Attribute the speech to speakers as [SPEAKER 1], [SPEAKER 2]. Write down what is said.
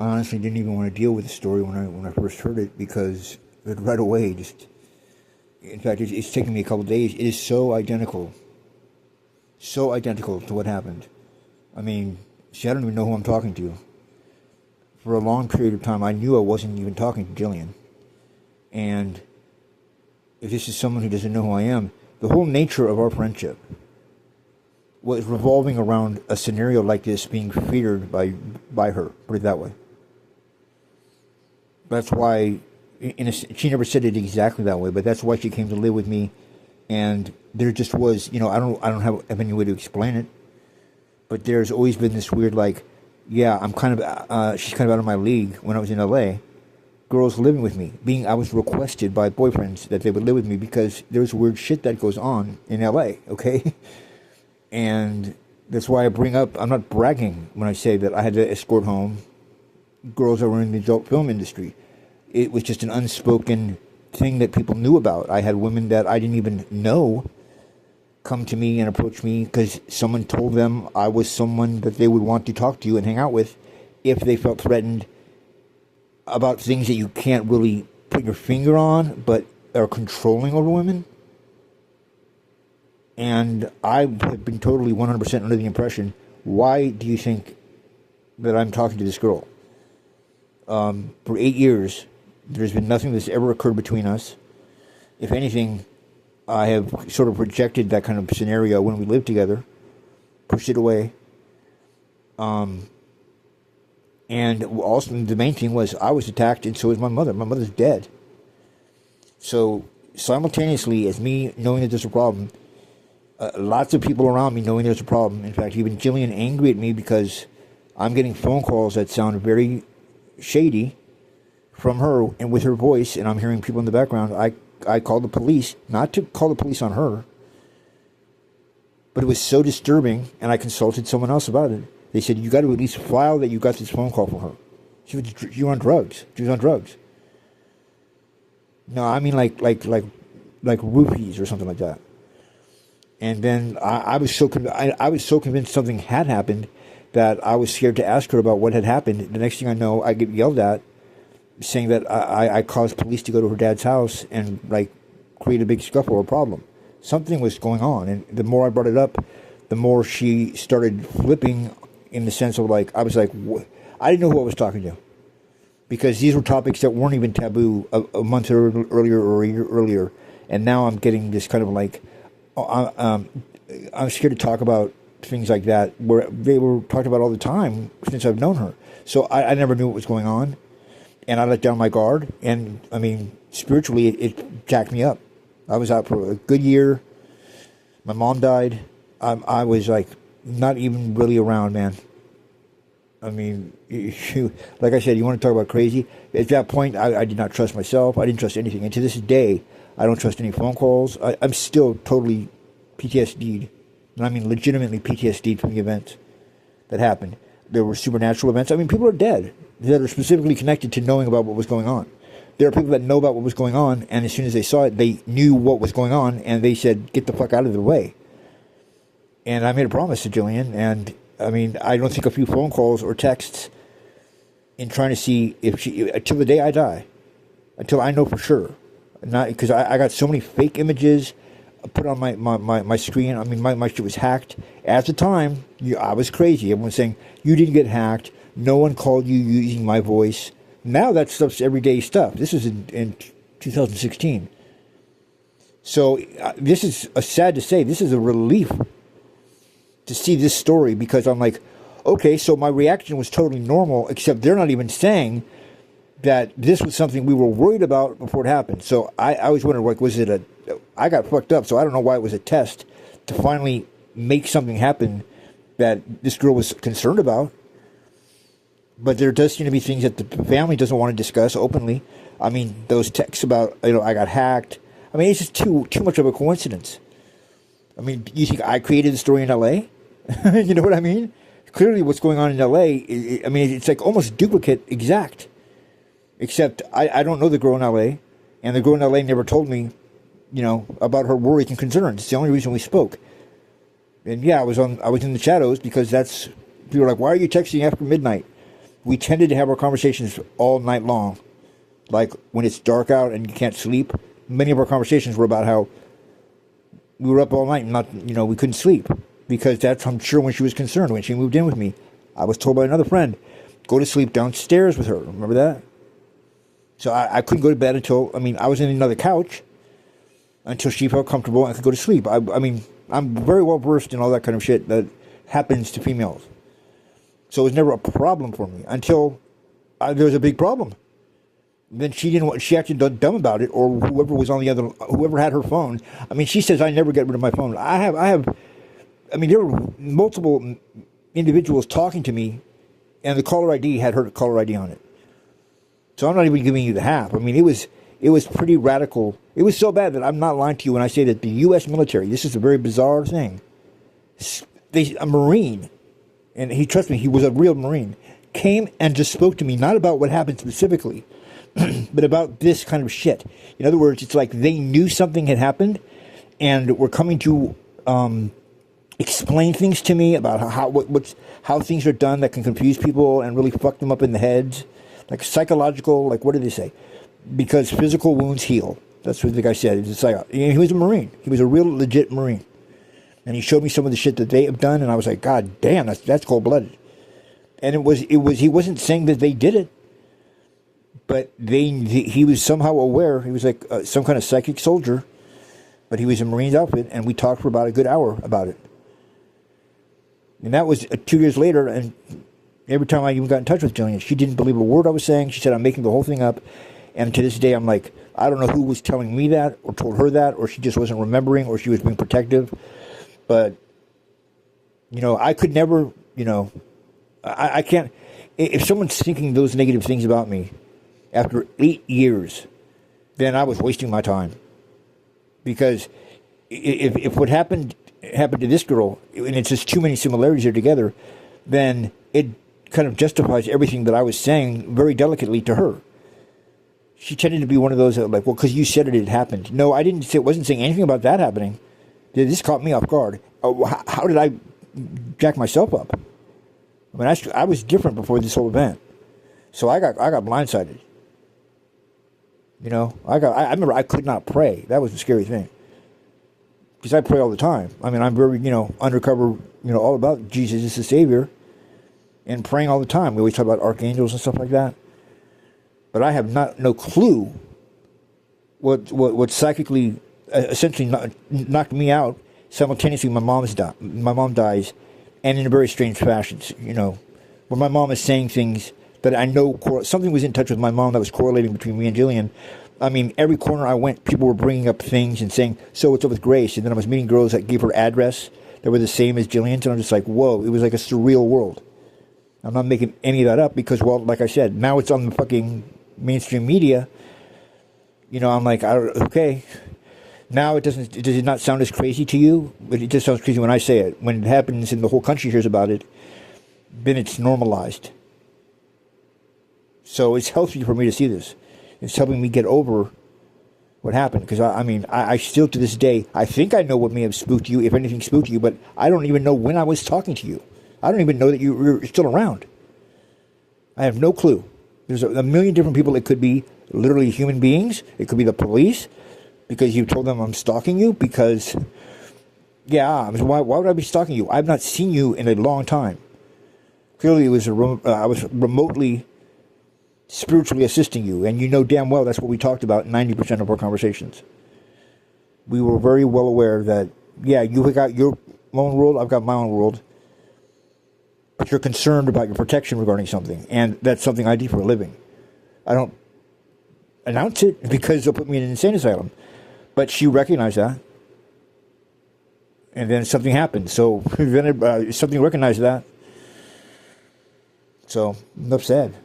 [SPEAKER 1] I honestly didn't even want to deal with the story when I first heard it because it right away just. In fact, it's taken me a couple of days. It is so identical to what happened. I mean, see, I don't even know who I'm talking to. For a long period of time, I knew I wasn't even talking to Jillian. And if this is someone who doesn't know who I am, the whole nature of our friendship was revolving around a scenario like this being feared by her, put it that way. That's why, she never said it exactly that way, but that's why she came to live with me. And there just was, I don't have any way to explain it, but there's always been this weird, like, yeah, she's kind of out of my league. When I was in LA, girls living with me, I was requested by boyfriends that they would live with me because there's weird shit that goes on in LA, okay? And that's why I bring up, I'm not bragging when I say that I had to escort home girls that were in the adult film industry. It was just an unspoken thing that people knew about. I had women that I didn't even know come to me and approach me because someone told them I was someone that they would want to talk to and hang out with if they felt threatened about things that you can't really put your finger on but are controlling over women. And I have been totally 100% under the impression, why do you think that I'm talking to this girl? For 8 years, there's been nothing that's ever occurred between us. If anything, I have sort of rejected that kind of scenario when we lived together, pushed it away. And also, the main thing was I was attacked, and so was my mother. My mother's dead. So, simultaneously, as me knowing that there's a problem, lots of people around me knowing there's a problem. In fact, even Jillian angry at me because I'm getting phone calls that sound very shady from her and with her voice, and I'm hearing people in the background. I called the police, not to call the police on her, but it was so disturbing, and I consulted someone else about it. They said, you got to at least file that you got this phone call from her. She was on drugs. She was on drugs. No, I mean like roofies or something like that. And then I was so convinced something had happened that I was scared to ask her about what had happened. The next thing I know, I get yelled at, saying that I caused police to go to her dad's house and create a big scuffle or problem. Something was going on, and the more I brought it up, the more she started flipping, in the sense of I was like, I didn't know who I was talking to, because these were topics that weren't even taboo a month earlier or a year earlier, and now I'm getting this kind of I'm scared to talk about things like that where they were talked about all the time since I've known her. So I never knew what was going on, and I let down my guard, and I mean, spiritually it jacked me up. I was out for a good year. My mom died. I was not even really around, man. I mean, like I said, you want to talk about crazy? At that point, I did not trust myself. I didn't trust anything. And to this day, I don't trust any phone calls. I'm still totally PTSD'd. And I mean legitimately PTSD'd from the events that happened. There were supernatural events. I mean, people are dead that are specifically connected to knowing about what was going on. There are people that know about what was going on, and as soon as they saw it, they knew what was going on, and they said, get the fuck out of the way. And I made a promise to Jillian, and I mean, I don't think a few phone calls or texts in trying to see if she, until the day I die, until I know for sure. Not because I got so many fake images put on my screen. I mean, my shit was hacked. At the time, I was crazy. Everyone was saying, you didn't get hacked. No one called you using my voice. Now that stuff's everyday stuff. This is in 2016. So this is sad to say. This is a relief to see this story, because I'm like, okay, so my reaction was totally normal, except they're not even saying that this was something we were worried about before it happened. So I always wondered, was it I got fucked up, so I don't know why it was a test to finally make something happen that this girl was concerned about. But there does seem to be things that the family doesn't want to discuss openly. I mean, those texts about, I got hacked. I mean, it's just too much of a coincidence. I mean, you think I created the story in L.A.? You know what I mean? Clearly what's going on in L.A., I mean, it's like almost duplicate exact. Except I don't know the girl in L.A., and the girl in L.A. never told me, about her worries and concerns. It's the only reason we spoke. And yeah, I was in the shadows, because people were like, why are you texting after midnight? we tended to have our conversations all night long. Like when it's dark out and you can't sleep, many of our conversations were about how we were up all night and we couldn't sleep. Because that's, I'm sure, when she was concerned. When she moved in with me, I was told by another friend, go to sleep downstairs with her. Remember that? So I couldn't go to bed until, I was in another couch until she felt comfortable and could go to sleep. I'm very well versed in all that kind of shit that happens to females. So it was never a problem for me until there was a big problem. Then she acted dumb about it, or whoever had her phone. She says I never get rid of my phone. There were multiple individuals talking to me, and the caller ID had her caller ID on it. So I'm not even giving you the half. It was pretty radical. It was so bad that I'm not lying to you when I say that the U.S. military, this is a very bizarre thing, a Marine, and trust me, he was a real Marine, came and just spoke to me, not about what happened specifically, but about this kind of shit. In other words, it's like they knew something had happened, and were coming to explain things to me about how things are done that can confuse people and really fuck them up in the heads, like psychological. Like, what did they say? Because physical wounds heal. That's what the guy said. It's like, he was a Marine. He was a real legit Marine, and he showed me some of the shit that they have done, and I was like, God damn, that's cold blooded. And he wasn't saying that they did it, but he was somehow aware. He was like some kind of psychic soldier, but he was in Marine's outfit, and we talked for about a good hour about it. And that was 2 years later, and every time I even got in touch with Jillian, she didn't believe a word I was saying. She said, I'm making the whole thing up. And to this day, I'm like, I don't know who was telling me that, or told her that, or she just wasn't remembering, or she was being protective. But, I could never, I can't, if someone's thinking those negative things about me after 8 years, then I was wasting my time. Because if what happened to this girl, and it's just too many similarities here together, then it kind of justifies everything that I was saying very delicately to her. She tended to be one of those that like, well, because you said it happened. No, I didn't say, wasn't saying anything about that happening. This caught me off guard. How did I jack myself up? I was different before this whole event, so I got blindsided. I remember I could not pray. That was a scary thing. Because I pray all the time. I'm very, undercover, all about Jesus is the Savior. And praying all the time. We always talk about archangels and stuff like that. But I have no clue what psychically, essentially knocked me out. Simultaneously, my mom dies, and in a very strange fashion. When my mom is saying things that I know, something was in touch with my mom that was correlating between me and Jillian. Every corner I went, people were bringing up things and saying, so what's up with Grace? And then I was meeting girls that gave her address that were the same as Jillian's, and I'm just like, whoa, it was like a surreal world. I'm not making any of that up because, well, like I said, now it's on the fucking mainstream media. I'm like, okay. Now does it not sound as crazy to you? But it just sounds crazy when I say it. When it happens and the whole country hears about it, then it's normalized. So it's healthy for me to see this. It's helping me get over what happened. Because, I still, to this day, I think I know what may have spooked you, if anything spooked you, but I don't even know when I was talking to you. I don't even know that you were still around. I have no clue. There's a million different people. It could be literally human beings. It could be the police, because you told them I'm stalking you. Because, why would I be stalking you? I've not seen you in a long time. Clearly, it was I was remotely spiritually assisting you, and you know damn well that's what we talked about 90% of our conversations. We were very well aware that, you got your own world, I've got my own world, but you're concerned about your protection regarding something, and that's something I do for a living. I don't announce it because they'll put me in an insane asylum, but she recognized that, and then something happened, so then something recognized that, so enough said.